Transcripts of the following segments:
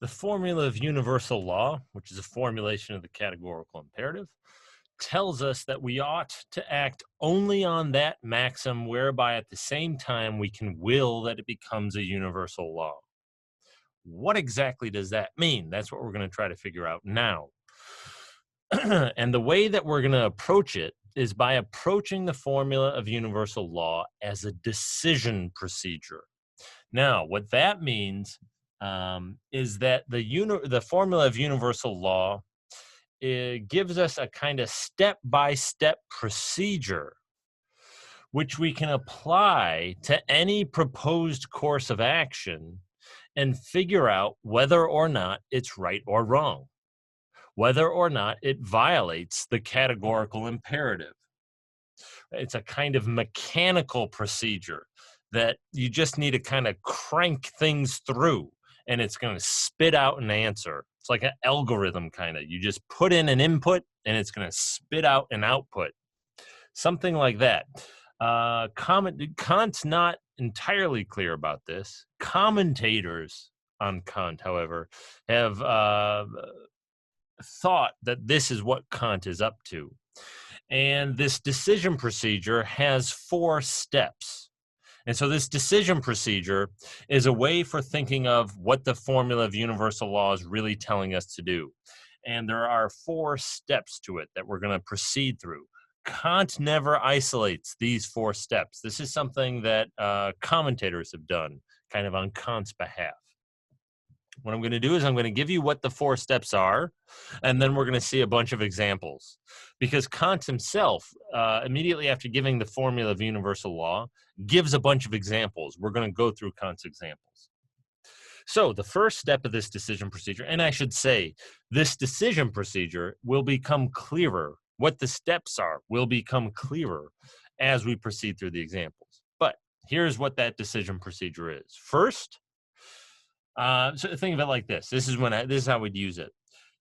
The formula of universal law, which is a formulation of the categorical imperative, tells us that we ought to act only on that maxim whereby at the same time we can will that it becomes a universal law. What exactly does that mean? That's what we're going to try to figure out now. And the way that we're going to approach it is by approaching the formula of universal law as a decision procedure. Now, what that means is that the formula of universal law, it gives us a kind of step-by-step procedure which we can apply to any proposed course of action and figure out whether or not it's right or wrong, whether or not it violates the categorical imperative. It's a kind of mechanical procedure that you just need to kind of crank things through and it's going to spit out an answer. It's like an algorithm kind of. You just put in an input and it's going to spit out an output. Something like that. Kant's not entirely clear about this. Commentators on Kant, however, have thought that this is what Kant is up to. And this decision procedure has 4 steps. And so this decision procedure is a way for thinking of what the formula of universal law is really telling us to do. And there are 4 steps to it that we're going to proceed through. Kant never isolates these 4 steps. This is something that commentators have done kind of on Kant's behalf. What I'm going to do is I'm going to give you what the 4 steps are, and then we're going to see a bunch of examples. Because Kant himself, immediately after giving the formula of universal law, gives a bunch of examples. We're going to go through Kant's examples. So the first step of this decision procedure, and I should say, this decision procedure will become clearer. What the steps are will become clearer as we proceed through the examples. But here's what that decision procedure is. First, so think of it like this. This is how we'd use it.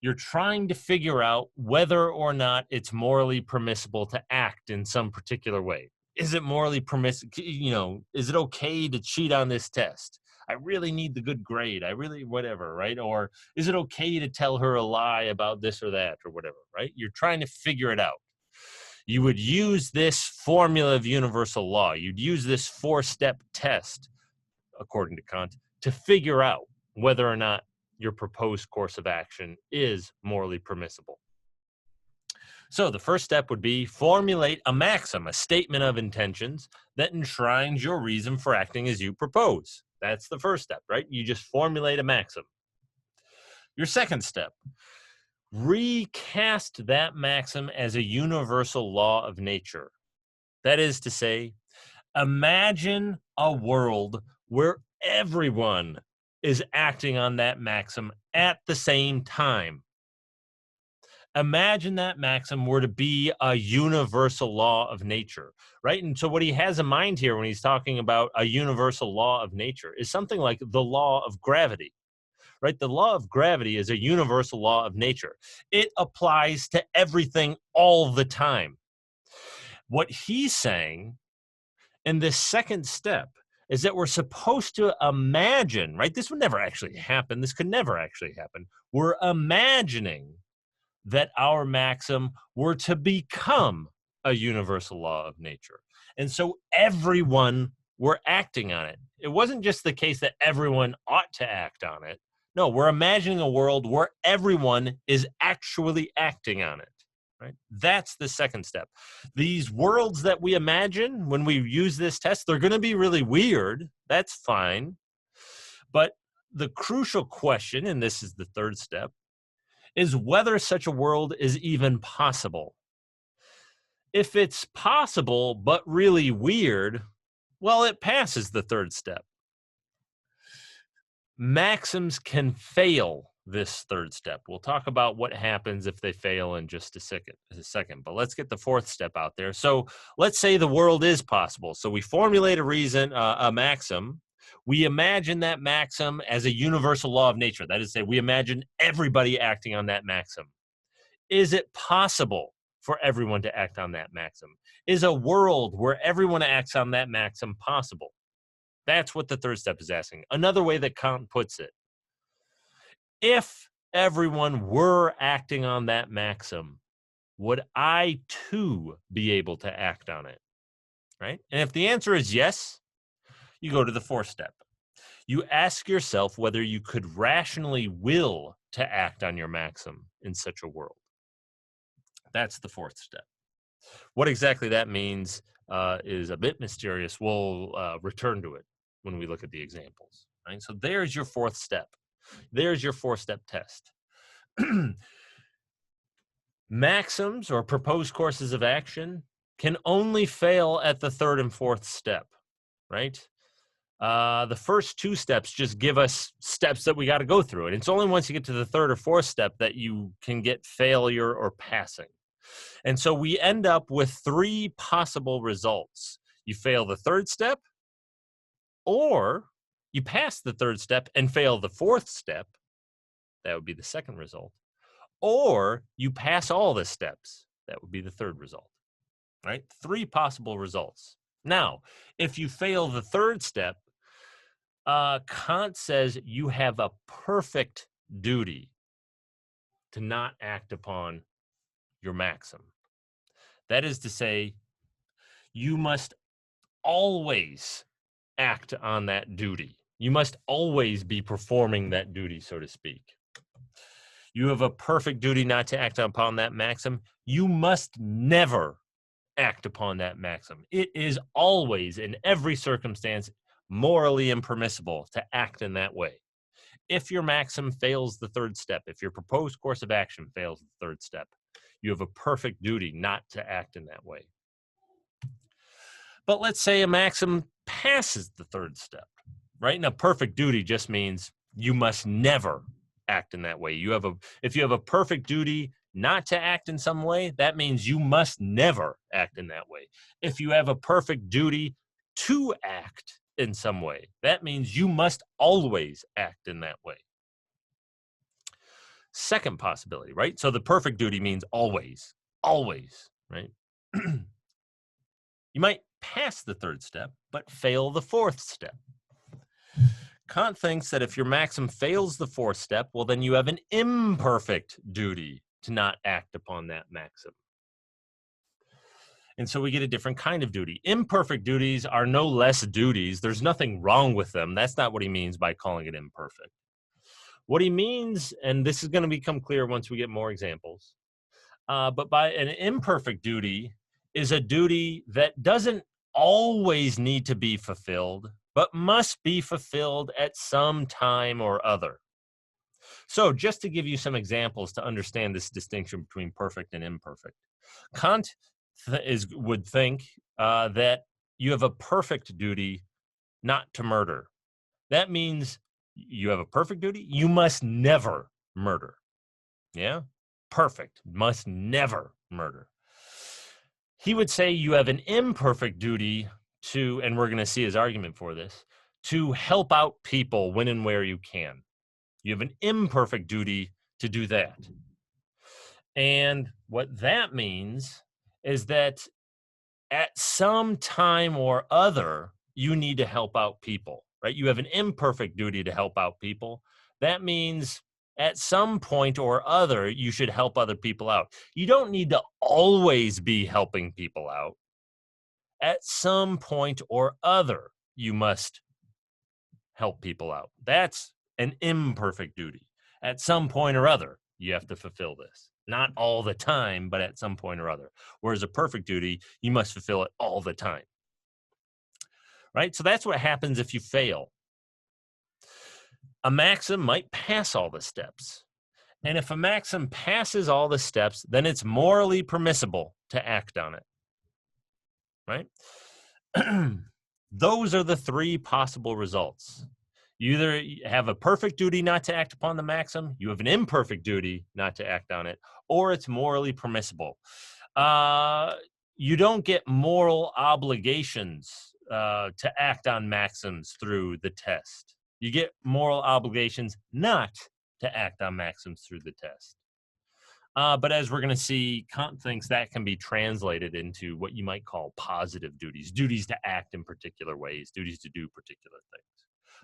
You're trying to figure out whether or not it's morally permissible to act in some particular way. Is it morally permissible? Is it okay to cheat on this test? I really need the good grade. I really whatever, right? Or is it okay to tell her a lie about this or that or whatever, right? You're trying to figure it out. You would use this formula of universal law. You'd use this 4-step test, according to Kant, to figure out whether or not your proposed course of action is morally permissible. So the first step would be formulate a maxim, a statement of intentions that enshrines your reason for acting as you propose. That's the first step, right? You just formulate a maxim. Your second step, recast that maxim as a universal law of nature. That is to say, imagine a world where everyone is acting on that maxim at the same time. Imagine that maxim were to be a universal law of nature, right? And so what he has in mind here when he's talking about a universal law of nature is something like the law of gravity, right? The law of gravity is a universal law of nature. It applies to everything all the time. What he's saying in this second step is that we're supposed to imagine, right? This would never actually happen. This could never actually happen. We're imagining that our maxim were to become a universal law of nature. And so everyone were acting on it. It wasn't just the case that everyone ought to act on it. No, we're imagining a world where everyone is actually acting on it. Right? That's the second step. These worlds that we imagine when we use this test, they're going to be really weird. That's fine. But the crucial question, and this is the third step, is whether such a world is even possible. If it's possible, but really weird, well, it passes the third step. Maxims can fail this third step. We'll talk about what happens if they fail in just a second, but let's get the fourth step out there. So let's say the world is possible. So we formulate a maxim. We imagine that maxim as a universal law of nature. That is to say, we imagine everybody acting on that maxim. Is it possible for everyone to act on that maxim? Is a world where everyone acts on that maxim possible? That's what the third step is asking. Another way that Kant puts it, if everyone were acting on that maxim, would I too be able to act on it? Right? And if the answer is yes, you go to the fourth step. You ask yourself whether you could rationally will to act on your maxim in such a world. That's the fourth step. What exactly that means is a bit mysterious. We'll return to it when we look at the examples. Right? So there's your fourth step. There's your four-step test. Maxims or proposed courses of action can only fail at the third and fourth step, right? The first two steps just give us steps that we got to go through. And it's only once you get to the third or fourth step that you can get failure or passing. And so we end up with three possible results. You fail the third step, or you pass the third step and fail the fourth step. That would be the second result. Or you pass all the steps. That would be the third result, right? Three possible results. Now, if you fail the third step, Kant says you have a perfect duty to not act upon your maxim. That is to say, you must always act on that duty. You must always be performing that duty, so to speak. You have a perfect duty not to act upon that maxim. You must never act upon that maxim. It is always, in every circumstance, morally impermissible to act in that way. If your maxim fails the third step, if your proposed course of action fails the third step, you have a perfect duty not to act in that way. But let's say a maxim passes the third step, right? And a perfect duty just means you must never act in that way. If you have a perfect duty not to act in some way, that means you must never act in that way. If you have a perfect duty to act in some way, that means you must always act in that way. Second possibility, right? So the perfect duty means always, right? You might pass the third step, but fail the fourth step. Kant thinks that if your maxim fails the fourth step, well, then you have an imperfect duty to not act upon that maxim. And so we get a different kind of duty. Imperfect duties are no less duties. There's nothing wrong with them. That's not what he means by calling it imperfect. What he means, and this is going to become clear once we get more examples, but by an imperfect duty is a duty that doesn't always need to be fulfilled, but must be fulfilled at some time or other. So just to give you some examples to understand this distinction between perfect and imperfect, Kant would think that you have a perfect duty not to murder. That means you have a perfect duty. You must never murder. Yeah? Perfect. Must never murder. He would say you have an imperfect duty to, and we're going to see his argument for this, to help out people when and where you can. You have an imperfect duty to do that. And what that means is that at some time or other, you need to help out people, right? You have an imperfect duty to help out people. That means at some point or other, you should help other people out. You don't need to always be helping people out. At some point or other, you must help people out. That's an imperfect duty. At some point or other, you have to fulfill this. Not all the time, but at some point or other. Whereas a perfect duty, you must fulfill it all the time. Right? So that's what happens if you fail. A maxim might pass all the steps. And if a maxim passes all the steps, then it's morally permissible to act on it. Right? Those are the three possible results. You either have a perfect duty not to act upon the maxim, you have an imperfect duty not to act on it, or it's morally permissible. You don't get moral obligations to act on maxims through the test. You get moral obligations not to act on maxims through the test. But as we're going to see, Kant thinks that can be translated into what you might call positive duties, duties to act in particular ways, duties to do particular things.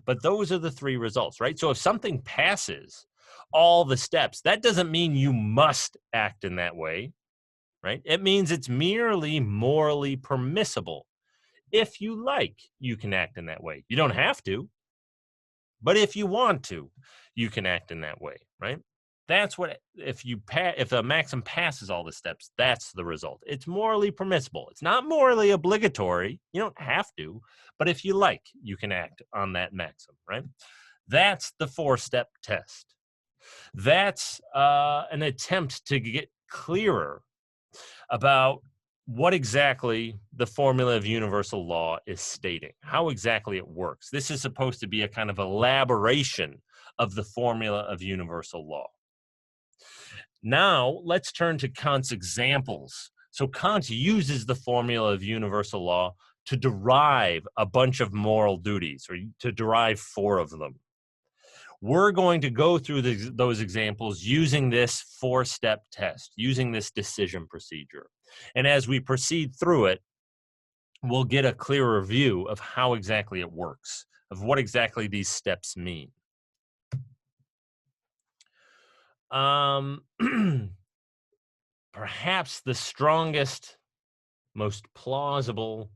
But those are the three results, right? So if something passes, all the steps. That doesn't mean you must act in that way, right? It means it's merely morally permissible. If you like, you can act in that way. You don't have to, but if you want to, you can act in that way, right? That's what if a maxim passes all the steps, that's the result. It's morally permissible. It's not morally obligatory. You don't have to, but if you like, you can act on that maxim, right? That's the 4-step test. That's an attempt to get clearer about what exactly the formula of universal law is stating, how exactly it works. This is supposed to be a kind of elaboration of the formula of universal law. Now, let's turn to Kant's examples. So Kant uses the formula of universal law to derive a bunch of moral duties, or to derive 4 of them. We're going to go through those examples using this 4-step test, using this decision procedure. And as we proceed through it, we'll get a clearer view of how exactly it works, of what exactly these steps mean. Perhaps the strongest, most plausible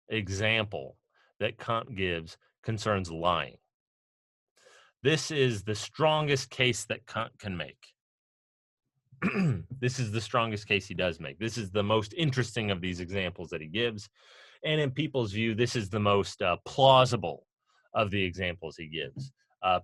example that Kant gives concerns lying. This is the strongest case that Kant can make. This is the strongest case he does make. This is the most interesting of these examples that he gives. And in people's view, this is the most plausible of the examples he gives.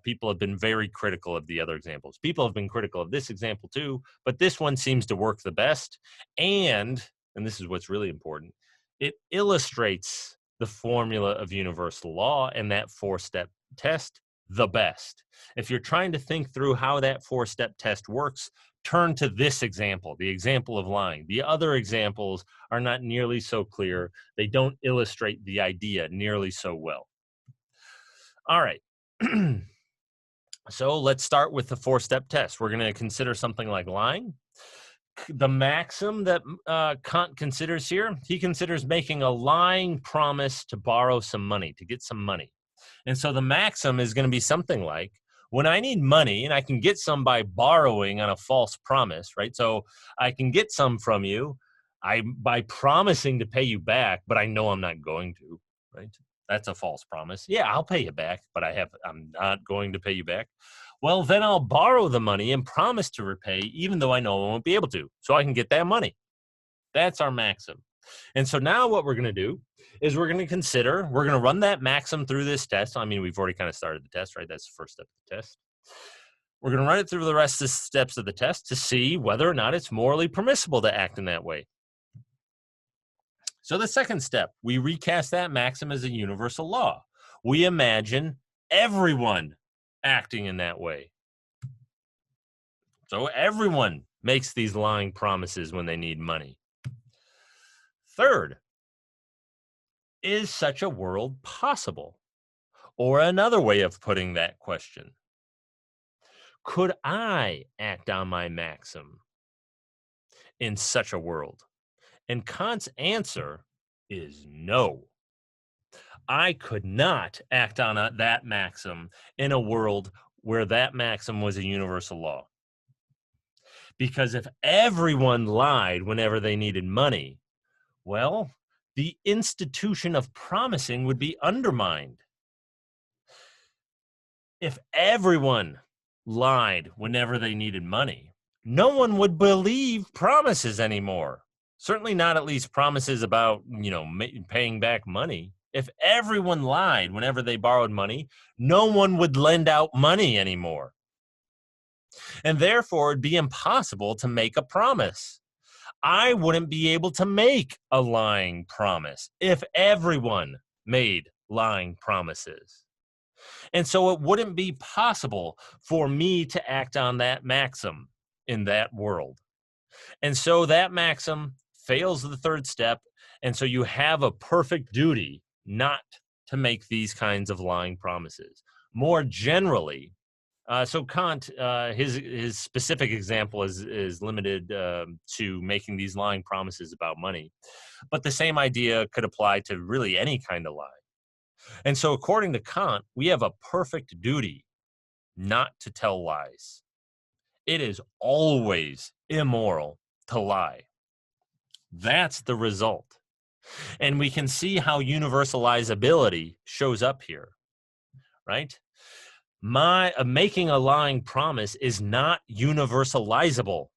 People have been very critical of the other examples. People have been critical of this example too, but this one seems to work the best. And this is what's really important, it illustrates the formula of universal law and that 4-step test the best. If you're trying to think through how that 4-step test works, turn to this example, the example of lying. The other examples are not nearly so clear. They don't illustrate the idea nearly so well. All right. So let's start with the 4-step test. We're going to consider something like lying. The maxim that Kant considers here, he considers making a lying promise to borrow some money, to get some money. And so the maxim is going to be something like, when I need money, and I can get some by borrowing on a false promise, right? So I can get some from you by promising to pay you back, but I know I'm not going to, right? That's a false promise. Yeah, I'll pay you back, but I'm not going to pay you back. Well, then I'll borrow the money and promise to repay, even though I know I won't be able to, so I can get that money. That's our maxim. And so now what we're going to do is we're going to run that maxim through this test. I mean, we've already kind of started the test, right? That's the first step of the test. We're going to run it through the rest of the steps of the test to see whether or not it's morally permissible to act in that way. So the second step, we recast that maxim as a universal law. We imagine everyone acting in that way. So everyone makes these lying promises when they need money. Third, is such a world possible? Or another way of putting that question, could I act on my maxim in such a world? And Kant's answer is no. I could not act on that maxim in a world where that maxim was a universal law. Because if everyone lied whenever they needed money, well, the institution of promising would be undermined. If everyone lied whenever they needed money, no one would believe promises anymore. Certainly not at least promises about, paying back money. If everyone lied whenever they borrowed money, no one would lend out money anymore. And therefore, it'd be impossible to make a promise. I wouldn't be able to make a lying promise if everyone made lying promises. And so it wouldn't be possible for me to act on that maxim in that world. And so that maxim fails the third step. And so you have a perfect duty not to make these kinds of lying promises. More generally, so Kant, his specific example is limited to making these lying promises about money. But the same idea could apply to really any kind of lie. And so according to Kant, we have a perfect duty not to tell lies. It is always immoral to lie. That's the result. And we can see how universalizability shows up here, right? Making a lying promise is not universalizable.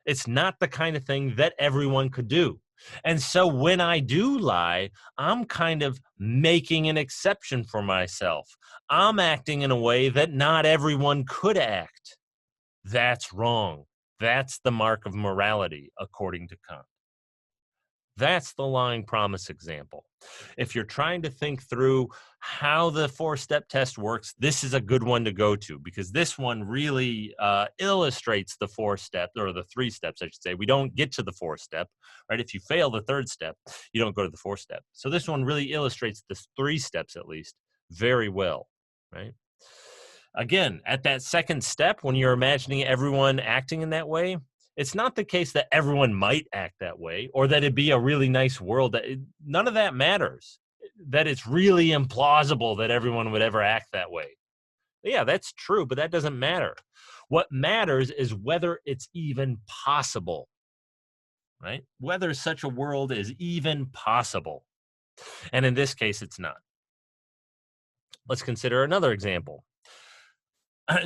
It's not the kind of thing that everyone could do. And so when I do lie, I'm kind of making an exception for myself. I'm acting in a way that not everyone could act. That's wrong. That's the mark of morality, according to Kant. That's the lying promise example. If you're trying to think through how the four-step test works, this is a good one to go to, because this one really illustrates the four steps, or the three steps, I should say. We don't get to the fourth step, right? If you fail the third step, you don't go to the fourth step. So this one really illustrates the three steps, at least, very well, right? Again, at that second step, when you're imagining everyone acting in that way, it's not the case that everyone might act that way, or that it'd be a really nice world. None of that matters. That it's really implausible that everyone would ever act that way. Yeah, that's true, but that doesn't matter. What matters is whether it's even possible, right? Whether such a world is even possible. And in this case, it's not. Let's consider another example.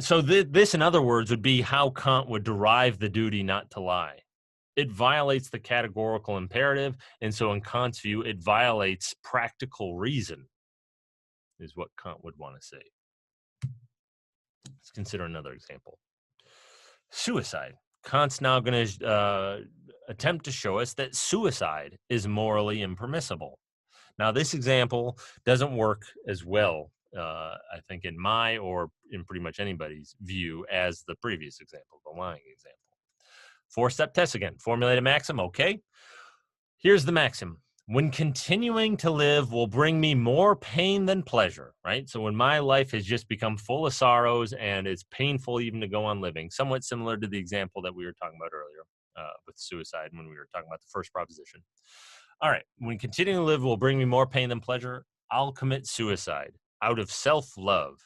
So this, in other words, would be how Kant would derive the duty not to lie. It violates the categorical imperative, and so in Kant's view, it violates practical reason, is what Kant would want to say. Let's consider another example. Suicide. Kant's now going to attempt to show us that suicide is morally impermissible. Now, this example doesn't work as well, I think, in my or in pretty much anybody's view as the previous example, the lying example. Four-step test again. Formulate a maxim, okay. Here's the maxim. When continuing to live will bring me more pain than pleasure, right? So when my life has just become full of sorrows and it's painful even to go on living, somewhat similar to the example that we were talking about earlier with suicide when we were talking about the first proposition. All right, when continuing to live will bring me more pain than pleasure, I'll commit suicide out of self-love,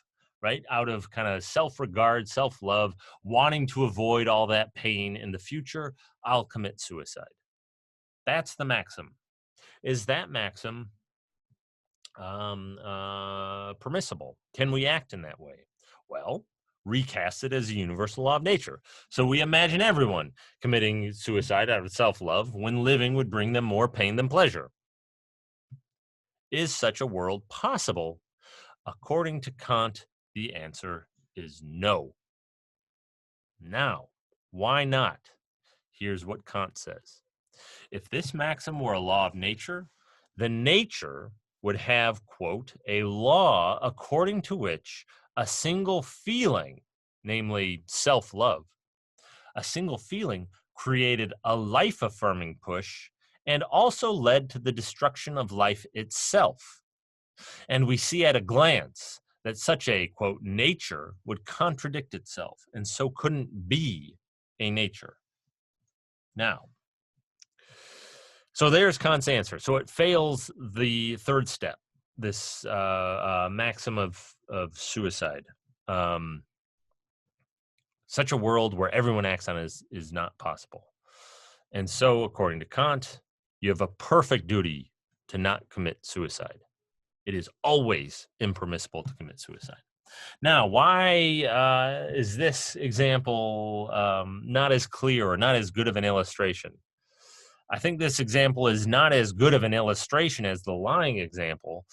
right? Out of kind of self-regard, self-love, wanting to avoid all that pain in the future, I'll commit suicide. That's the maxim. Is that maxim permissible? Can we act in that way? Well, recast it as a universal law of nature. So we imagine everyone committing suicide out of self-love when living would bring them more pain than pleasure. Is such a world possible? According to Kant, the answer is no. Now, why not? Here's what Kant says. If this maxim were a law of nature, then nature would have, quote, a law according to which a single feeling, namely self-love, a single feeling created a life-affirming push and also led to the destruction of life itself. And we see at a glance that such a, quote, nature would contradict itself and so couldn't be a nature. Now, so there's Kant's answer. So it fails the third step, this maxim of suicide. Such a world where everyone acts on it is not possible. And so, according to Kant, you have a perfect duty to not commit suicide. It is always impermissible to commit suicide. Now, why is this example not as clear or not as good of an illustration? I think this example is not as good of an illustration as the lying example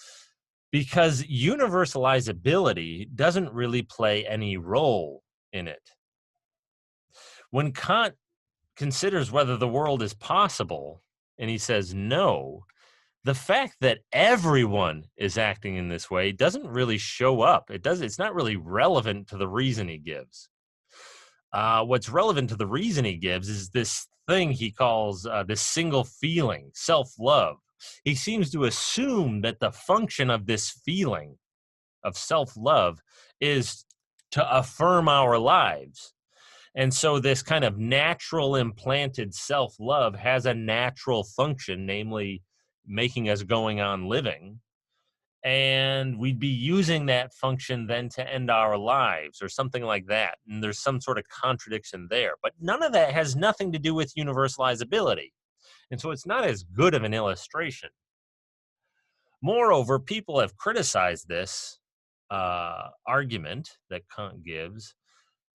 because universalizability doesn't really play any role in it. When Kant considers whether the world is possible and he says no, the fact that everyone is acting in this way doesn't really show up. It's not really relevant to the reason he gives. What's relevant to the reason he gives is this thing he calls this single feeling, self-love. He seems to assume that the function of this feeling of self-love is to affirm our lives. And so this kind of natural implanted self-love has a natural function, namely making us going on living. and we'd be using that function then to end our lives or something like that. And there's some sort of contradiction there. But none of that has nothing to do with universalizability. And so it's not as good of an illustration. Moreover, people have criticized this argument that Kant gives,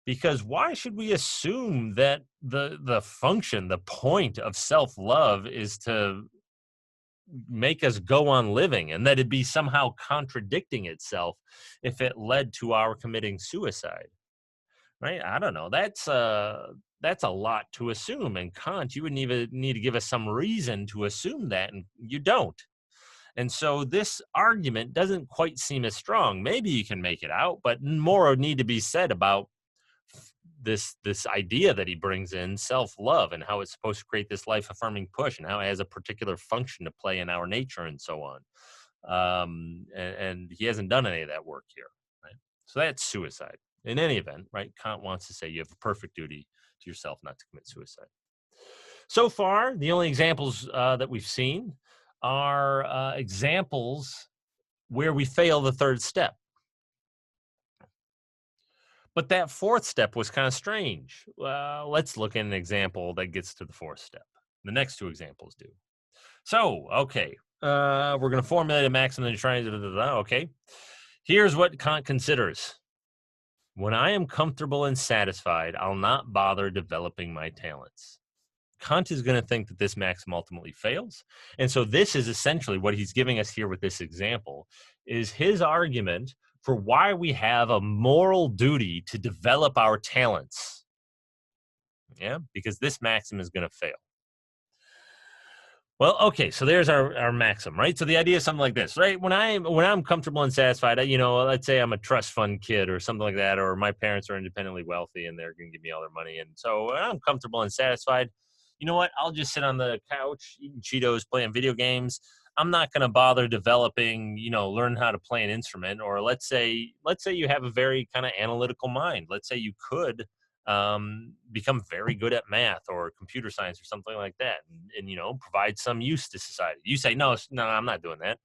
because why should we assume that the function, the point of self-love is to make us go on living, and that it'd be somehow contradicting itself if it led to our committing suicide, right? I don't know. That's a lot to assume. And Kant, you wouldn't even need to give us some reason to assume that, and you don't. And so this argument doesn't quite seem as strong. Maybe you can make it out, but more would need to be said about this idea that he brings in, self-love, and how it's supposed to create this life-affirming push, and how it has a particular function to play in our nature, and so on. And he hasn't done any of that work here, right? So that's suicide. In any event, right? Kant wants to say you have a perfect duty to yourself not to commit suicide. So far, the only examples that we've seen are examples where we fail the third step. But that fourth step was kind of strange. Let's look at an example that gets to the fourth step. The next two examples do. So, okay, we're going to formulate a maxim and try. Okay, here's what Kant considers. When I am comfortable and satisfied, I'll not bother developing my talents. Kant is going to think that this maxim ultimately fails. And so this is essentially what he's giving us here with this example, is his argument for why we have a moral duty to develop our talents. Yeah, because this maxim is going to fail. Well, okay, so there's our maxim, right? So the idea is something like this, right? When I'm comfortable and satisfied, let's say I'm a trust fund kid or something like that, or my parents are independently wealthy and they're going to give me all their money. And so when I'm comfortable and satisfied, you know what? I'll just sit on the couch, eating Cheetos, playing video games. I'm not going to bother developing, learn how to play an instrument. Or let's say you have a very kind of analytical mind. Let's say you could become very good at math or computer science or something like that, and provide some use to society. You say, no, I'm not doing that.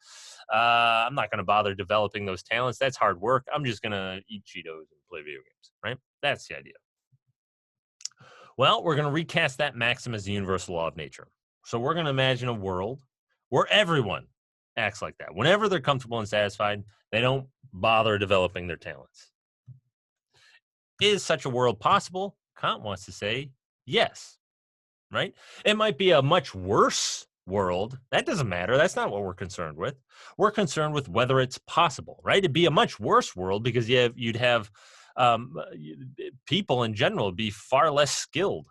I'm not going to bother developing those talents. That's hard work. I'm just going to eat Cheetos and play video games, right? That's the idea. Well, we're going to recast that maxim as the universal law of nature. So we're going to imagine a world where everyone acts like that. Whenever they're comfortable and satisfied, they don't bother developing their talents. Is such a world possible? Kant wants to say yes, right? It might be a much worse world. That doesn't matter. That's not what we're concerned with. We're concerned with whether it's possible, right? It'd be a much worse world because you'd have people in general be far less skilled.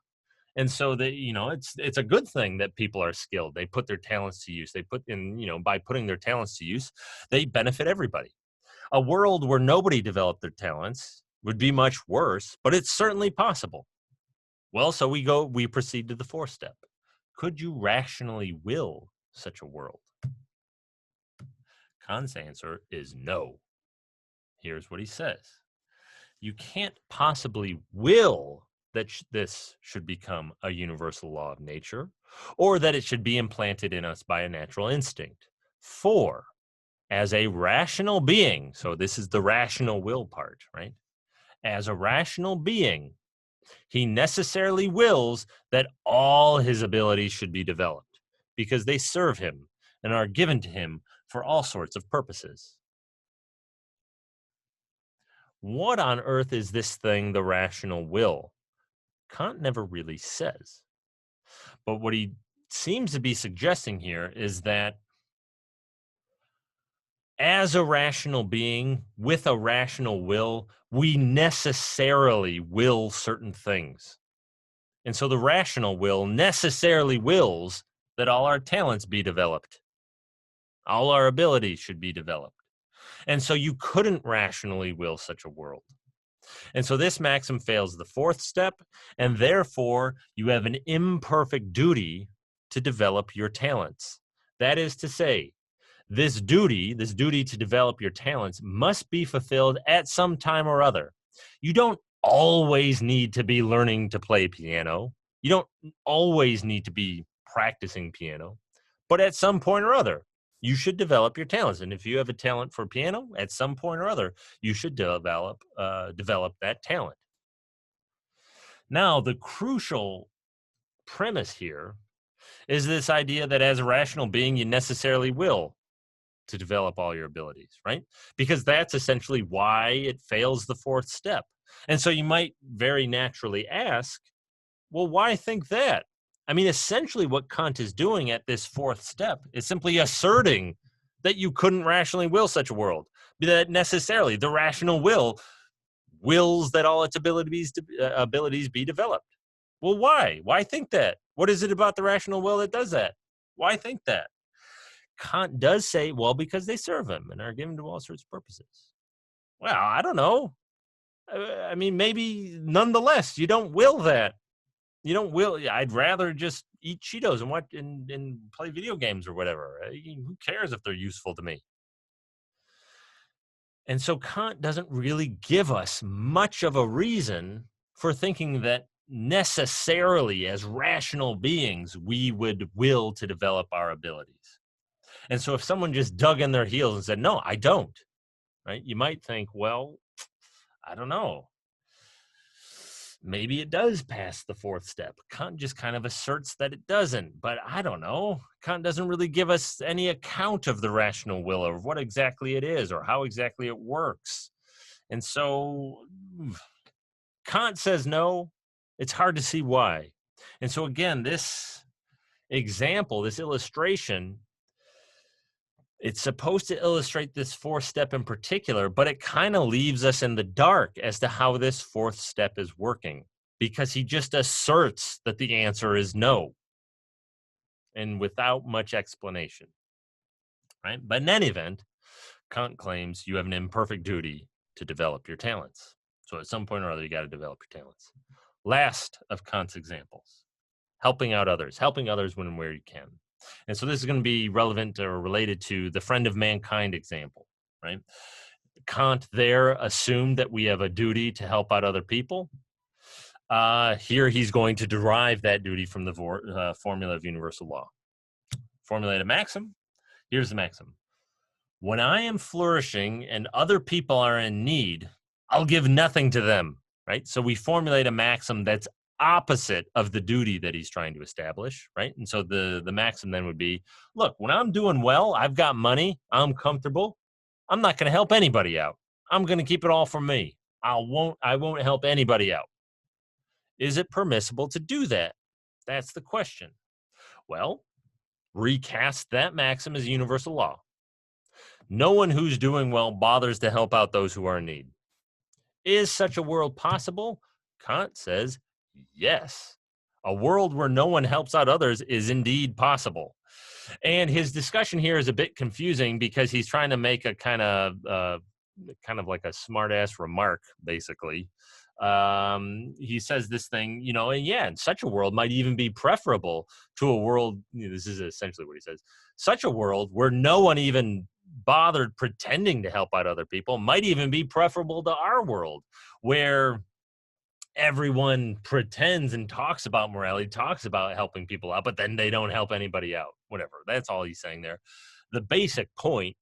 And so it's a good thing that people are skilled. They put their talents to use. They by putting their talents to use, they benefit everybody. A world where nobody developed their talents would be much worse, but it's certainly possible. Well, so we proceed to the fourth step. Could you rationally will such a world? Kant's answer is no. Here's what he says. You can't possibly will that this should become a universal law of nature, or that it should be implanted in us by a natural instinct. For, as a rational being, so this is the rational will part, right? As a rational being, he necessarily wills that all his abilities should be developed because they serve him and are given to him for all sorts of purposes. What on earth is this thing, the rational will? Kant never really says. But what he seems to be suggesting here is that as a rational being with a rational will, we necessarily will certain things. And so the rational will necessarily wills that all our talents be developed. All our abilities should be developed. And so you couldn't rationally will such a world. And so this maxim fails the fourth step, and therefore you have an imperfect duty to develop your talents. That is to say, this duty to develop your talents must be fulfilled at some time or other. You don't always need to be learning to play piano. You don't always need to be practicing piano, but at some point or other, You should develop your talents. And if you have a talent for piano, at some point or other, you should develop that talent. Now, the crucial premise here is this idea that as a rational being, you necessarily will to develop all your abilities, right? Because that's essentially why it fails the fourth step. And so you might very naturally ask, well, why think that? I mean, essentially, what Kant is doing at this fourth step is simply asserting that you couldn't rationally will such a world, that necessarily the rational will wills that all its abilities be developed. Well, why? Why think that? What is it about the rational will that does that? Why think that? Kant does say, well, because they serve him and are given to all sorts of purposes. Well, I don't know. I mean, maybe nonetheless, you don't will that. You don't will. I'd rather just eat Cheetos and watch and play video games or whatever. Who cares if they're useful to me? And so Kant doesn't really give us much of a reason for thinking that necessarily, as rational beings, we would will to develop our abilities. And so if someone just dug in their heels and said, no, I don't, right? You might think, well, I don't know. Maybe it does pass the fourth step. Kant just kind of asserts that it doesn't, but I don't know. Kant doesn't really give us any account of the rational will or what exactly it is or how exactly it works. And so Kant says no. It's hard to see why. And so again, this example, this illustration, it's supposed to illustrate this fourth step in particular, but it kind of leaves us in the dark as to how this fourth step is working, because he just asserts that the answer is no, and without much explanation, right? But in any event, Kant claims you have an imperfect duty to develop your talents. So at some point or other, you got to develop your talents. Last of Kant's examples, helping others when and where you can. And so this is going to be relevant or related to the friend of mankind example, right? Kant there assumed that we have a duty to help out other people. Here he's going to derive that duty from the formula of universal law. Formulate a maxim. Here's the maxim. When I am flourishing and other people are in need, I'll give nothing to them, right? So we formulate a maxim that's opposite of the duty that he's trying to establish, right? And so the maxim then would be, look, when I'm doing well, I've got money, I'm comfortable, I'm not going to help anybody out. I'm going to keep it all for me. I won't help anybody out. Is it permissible to do that? That's the question. Well, recast that maxim as universal law. No one who's doing well bothers to help out those who are in need. Is such a world possible? Kant says yes. A world where no one helps out others is indeed possible. And his discussion here is a bit confusing because he's trying to make a kind of like a smart ass remark, basically. He says this thing, and yeah, and such a world might even be preferable to a world, this is essentially what he says, such a world where no one even bothered pretending to help out other people might even be preferable to our world, where everyone pretends and talks about morality, talks about helping people out, but then they don't help anybody out, whatever. That's all he's saying there. The basic point,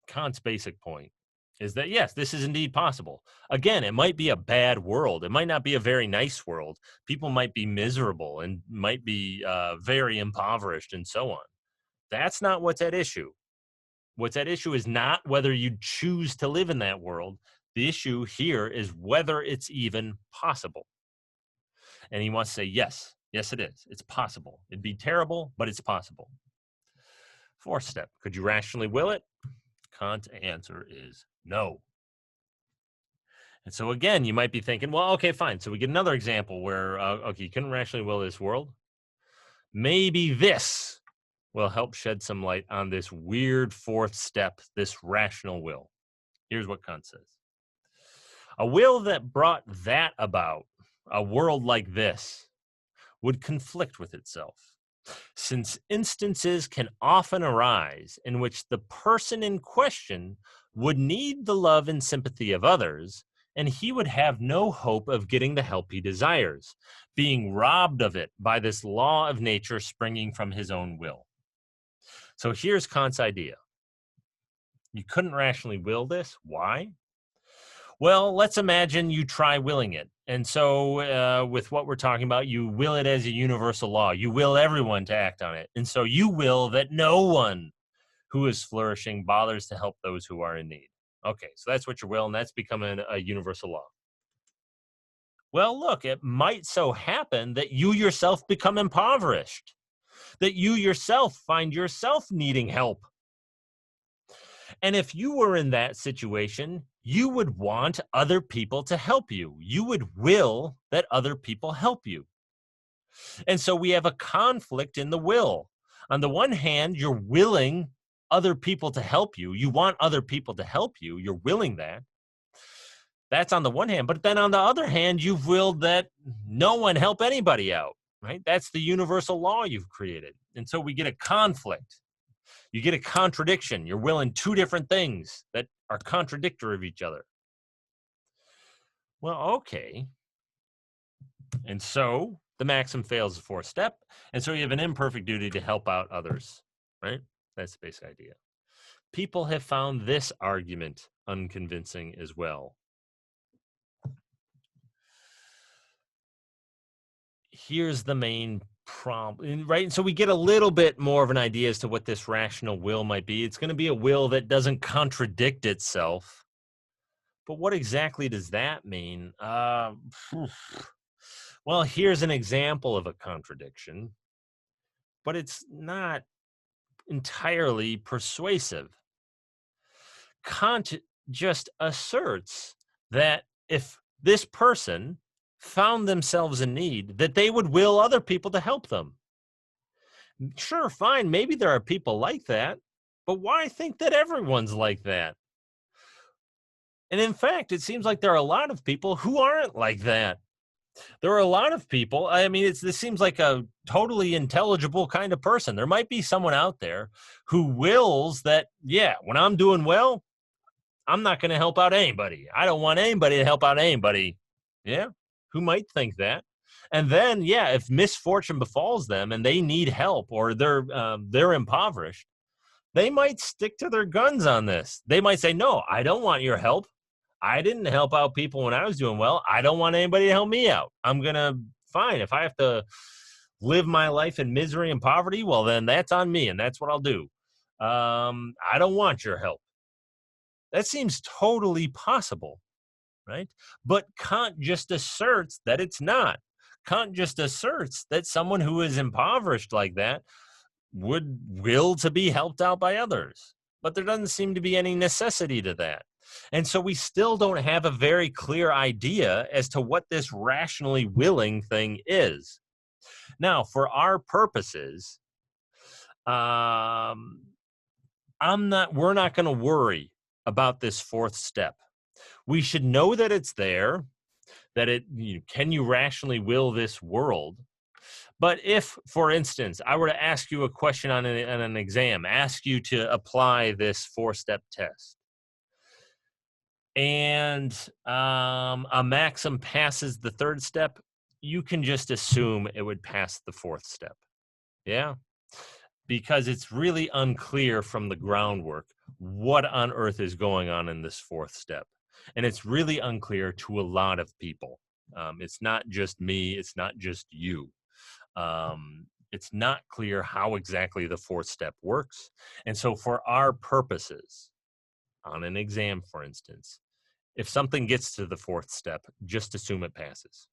Kant's basic point, is that, yes, this is indeed possible. Again, it might be a bad world. It might not be a very nice world. People might be miserable and might be very impoverished and so on. That's not what's at issue. What's at issue is not whether you choose to live in that world. The issue here is whether it's even possible. And he wants to say, yes, it is. It's possible. It'd be terrible, but it's possible. Fourth step, could you rationally will it? Kant's answer is no. And so again, you might be thinking, well, okay, fine. So we get another example where, you couldn't rationally will this world. Maybe this will help shed some light on this weird fourth step, this rational will. Here's what Kant says. A will that brought that about, a world like this, would conflict with itself, since instances can often arise in which the person in question would need the love and sympathy of others, and he would have no hope of getting the help he desires, being robbed of it by this law of nature springing from his own will. So here's Kant's idea. You couldn't rationally will this. Why? Well, let's imagine you try willing it. And so, with what we're talking about, you will it as a universal law. You will everyone to act on it. And so, you will that no one who is flourishing bothers to help those who are in need. Okay, so that's what you will, and that's becoming a universal law. Well, look, it might so happen that you yourself become impoverished, that you yourself find yourself needing help. And if you were in that situation, you would want other people to help you. You would will that other people help you. And so we have a conflict in the will. On the one hand, you're willing other people to help you. You want other people to help you. You're willing that. That's on the one hand. But then on the other hand, you've willed that no one help anybody out, right? That's the universal law you've created. And so we get a conflict. You get a contradiction. You're willing two different things that are contradictory of each other. Well, okay. And so the maxim fails the fourth step. And so you have an imperfect duty to help out others, right? That's the basic idea. People have found this argument unconvincing as well. Here's the main problem, right? And so we get a little bit more of an idea as to what this rational will might be. It's going to be a will that doesn't contradict itself. But what exactly does that mean? Well, here's an example of a contradiction, but it's not entirely persuasive. Kant just asserts that if this person found themselves in need, that they would will other people to help them. Sure, fine, maybe there are people like that, but why think that everyone's like that? And in fact, it seems like there are a lot of people who aren't like that. There are a lot of people, I mean, this seems like a totally intelligible kind of person. There might be someone out there who wills that, yeah, when I'm doing well, I'm not going to help out anybody. I don't want anybody to help out anybody. Yeah, who might think that? And then, yeah, if misfortune befalls them and they need help or they're impoverished, they might stick to their guns on this. They might say, no, I don't want your help. I didn't help out people when I was doing well. I don't want anybody to help me out. I'm going to, fine, if I have to live my life in misery and poverty, well, then that's on me, and that's what I'll do. I don't want your help. That seems totally possible, right? But Kant just asserts that it's not. Kant just asserts that someone who is impoverished like that would will to be helped out by others. But there doesn't seem to be any necessity to that. And so we still don't have a very clear idea as to what this rationally willing thing is. Now, for our purposes, we're not going to worry about this fourth step. We should know that it's there, that can you rationally will this world? But if, for instance, I were to ask you a question on an exam, ask you to apply this four-step test, and a maxim passes the third step, you can just assume it would pass the fourth step. Yeah? Because it's really unclear from the groundwork what on earth is going on in this fourth step. And it's really unclear to a lot of people. It's not just me. It's not just you. It's not clear how exactly the fourth step works. And so for our purposes, on an exam, for instance, if something gets to the fourth step, just assume it passes.